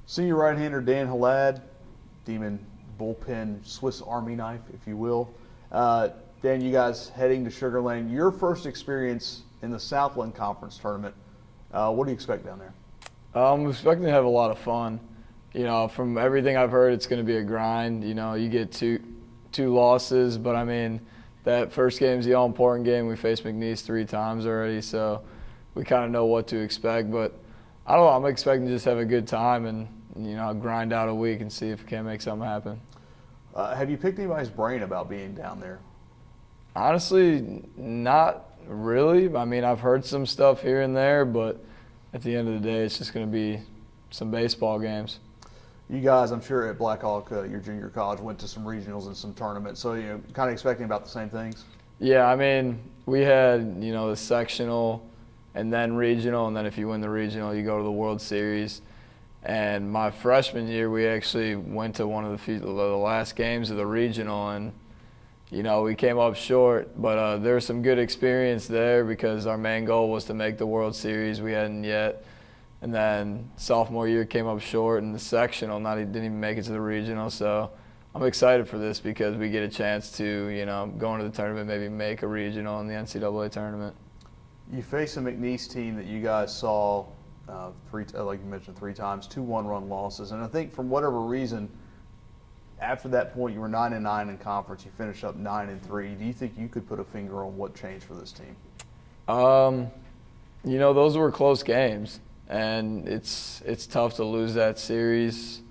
Senior right-hander Dan Hlad, Demon bullpen Swiss Army knife, if you will. Dan, you guys heading to Sugar Land. Your first experience in the Southland Conference Tournament. What do you expect down there? I'm expecting to have a lot of fun. You know, from everything I've heard, it's going to be a grind. You know, you get two losses, but I mean, that first game is the all-important game. We faced McNeese 3 times already, so we kind of know what to expect. But I don't know, I'm expecting to just have a good time and, you know, grind out a week and see if we can make something happen. Have you picked anybody's brain about being down there? Honestly, not really. I mean, I've heard some stuff here and there, but at the end of the day, it's just going to be some baseball games. You guys, I'm sure at Black Hawk, your junior college, went to some regionals and some tournaments, so you're kind of expecting about the same things? Yeah, I mean, we had, you know, the sectional and then regional, and then if you win the regional, you go to the World Series. And my freshman year, we actually went to one of the last games of the regional, and, you know, we came up short, but there was some good experience there because our main goal was to make the World Series. We hadn't yet. And then sophomore year came up short in the sectional, didn't even make it to the regional. So I'm excited for this because we get a chance to, you know, go into the tournament, maybe make a regional in the NCAA tournament. You face a McNeese team that you guys saw, like you mentioned, 3 times, 2 one-run losses. And I think from whatever reason, after that point, you were 9-9 in conference. You finished up 9-3. Do you think you could put a finger on what changed for this team? You know, those were close games. And it's tough to lose that series.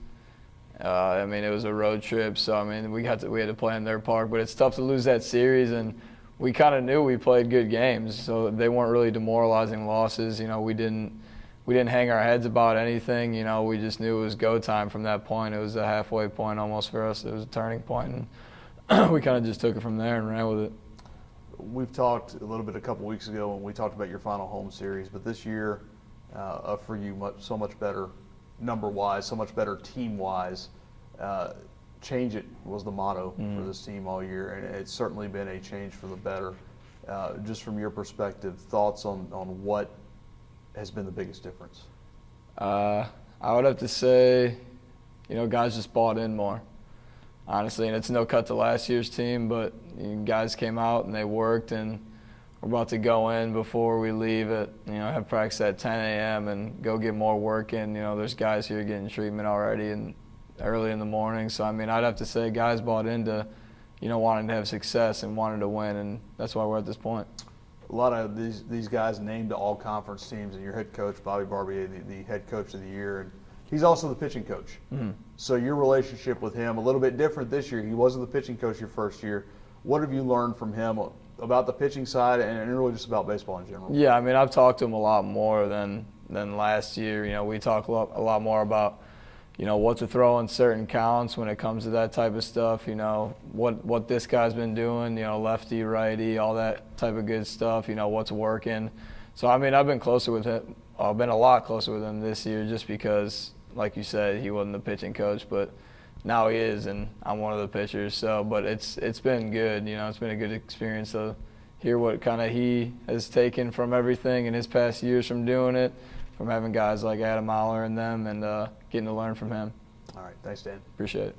I mean, it was a road trip, so I mean we had to play in their park. But it's tough to lose that series, and we kind of knew we played good games, so they weren't really demoralizing losses. You know, we didn't hang our heads about anything. You know, we just knew it was go time from that point. It was a halfway point almost for us. It was a turning point, and we kind of just took it from there and ran with it. We've talked a little bit a couple weeks ago when we talked about your final home series, but this year. For you, so much better number-wise, so much better team-wise. Change it was the motto for this team all year, and it's certainly been a change for the better. Just from your perspective, thoughts on what has been the biggest difference? I would have to say, you know, guys just bought in more, honestly, and it's no cut to last year's team, but guys came out and they worked, and we're about to go in before we leave have practice at 10 a.m. and go get more work in. You know, there's guys here getting treatment already and early in the morning. So, I mean, I'd have to say guys bought into, you know, wanting to have success and wanting to win, and that's why we're at this point. A lot of these guys named to all conference teams, and your head coach, Bobby Barbier, the head coach of the year, and he's also the pitching coach. Mm-hmm. So your relationship with him, a little bit different this year. He wasn't the pitching coach your first year. What have you learned from him about the pitching side and really just about baseball in general? Yeah, I mean, I've talked to him a lot more than last year. You know, we talk a lot more about, you know, what to throw in certain counts when it comes to that type of stuff. You know, what this guy's been doing, you know, lefty, righty, all that type of good stuff, you know, what's working. So, I mean, I've been closer with him. I've been a lot closer with him this year just because, like you said, he wasn't the pitching coach, but now he is, and I'm one of the pitchers. So, but it's been good. You know, it's been a good experience to hear what kind of he has taken from everything in his past years from doing it, from having guys like Adam Aller and them, and getting to learn from him. All right, thanks, Dan. Appreciate it.